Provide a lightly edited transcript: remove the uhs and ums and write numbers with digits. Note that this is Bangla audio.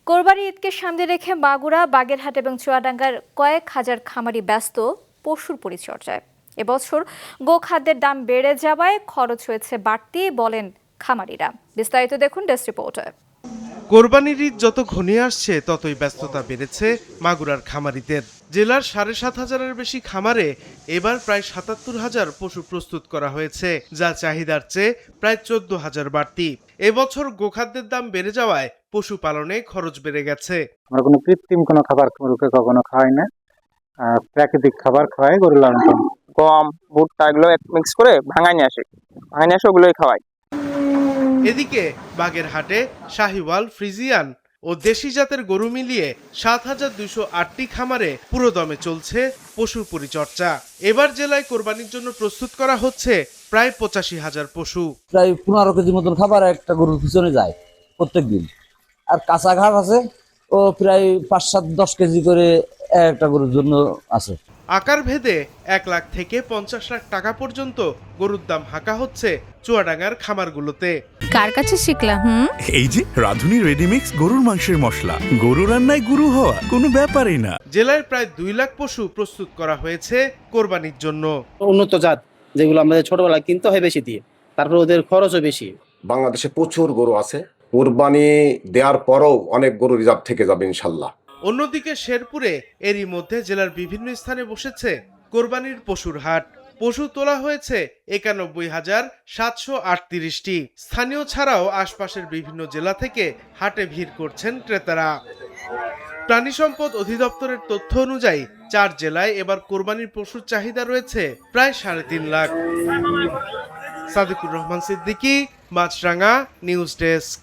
কোরবানি ঈদকে সামনে রেখে মাগুরা, বাগেরহাট এবং চুয়াডাঙ্গার কয়েক হাজার খামারি ব্যস্ত পশুর পরিচর্যায়। এবছর গোখাদ্যের দাম বেড়ে যাওয়ায় খরচ হয়েছে বাড়তি বলেন খামারিরা। বিস্তারিত দেখুন ডেস্ক রিপোর্টে। কোরবানির ঈদ যত ঘনিয়ে আসছে ততই ব্যস্ততা বেড়েছে মাগুরার খামারিদের। জেলার ৭,৫০০-এর বেশি খামারে এবার প্রায় ৭৭,০০০ পশু প্রস্তুত করা হয়েছে, যা চাহিদার চেয়ে প্রায় ১৪,০০০ বাড়তি। এবছর গোখাদ্যের দাম বেড়ে যাওয়ায় পশুপালনে খরচ বেড়ে গেছে। আমরা কোনো কৃত্রিম কোনো খাবার গরুকে কখনো খাওয়াই না, প্রাকৃতিক খাবার খাওয়াই গরু লালন পালন। গম, ভুট্টা এগুলো মিক্স করে ভাঙায় নিয়ে আসে ওগুলোই খাওয়াই। এদিকে বাগেরহাটে শাহিওয়াল, ফ্রিজিয়ান ও দেশি জাতের গরু মিলিয়ে ৭,২০৮টি খামারে পুরোদমে চলছে পশুর পরিচর্যা। এবার জেলায় কোরবানির জন্য প্রস্তুত করা হচ্ছে প্রায় ৮৫,০০০ পশু। প্রায় ১৫ কেজি মতন খাবার একটা গরুর পিছনে যায় প্রত্যেক দিন। আর কাঁচা ঘাট আছে ও প্রায় ৫-৭-১০ কেজি করে একটা গরুর জন্য আছে। আকার ভেদে ১ লাখ থেকে ৫০ লাখ টাকা পর্যন্ত গরুর দাম হাঁকা হচ্ছে চুয়াডাঙ্গার খামারগুলোতে। কার কাছে শিখলাম? এই যে রাধুনী রেডিমিক্স গরুর মাংসের মশলা, গরু রান্নায় গুরু হওয়া কোনো ব্যাপারই না। জেলায় প্রায় ২ লাখ পশু প্রস্তুত করা হয়েছে কোরবানির জন্য। উন্নত জাত যেগুলো আমাদের ছোটবেলায় কিনতে হয় বেশি দিয়ে, তারপর ওদের খরচও বেশি। বাংলাদেশে প্রচুর গরু আছে, কোরবানি দেওয়ার পরও অনেক গরু রিজার্ভ থেকে যাবে ইনশাল্লাহ। অন্যদিকে শেরপুরে এরই মধ্যে জেলার বিভিন্ন স্থানে বসেছে কোরবানির পশুর হাট। পশু তোলা হয়েছে ৯১,৭৩৮টি। স্থানীয় ছাড়াও আশপাশের বিভিন্ন জেলা থেকে হাটে ভিড় করছেন ক্রেতারা। প্রাণী সম্পদ অধিদপ্তরের তথ্য অনুযায়ী ৪ জেলায় এবার কোরবানির পশুর চাহিদা রয়েছে প্রায় ৩.৫ লাখ। সাদিকুর রহমান সিদ্দিকী, মাছরাঙা, নিউজ ডেস্ক।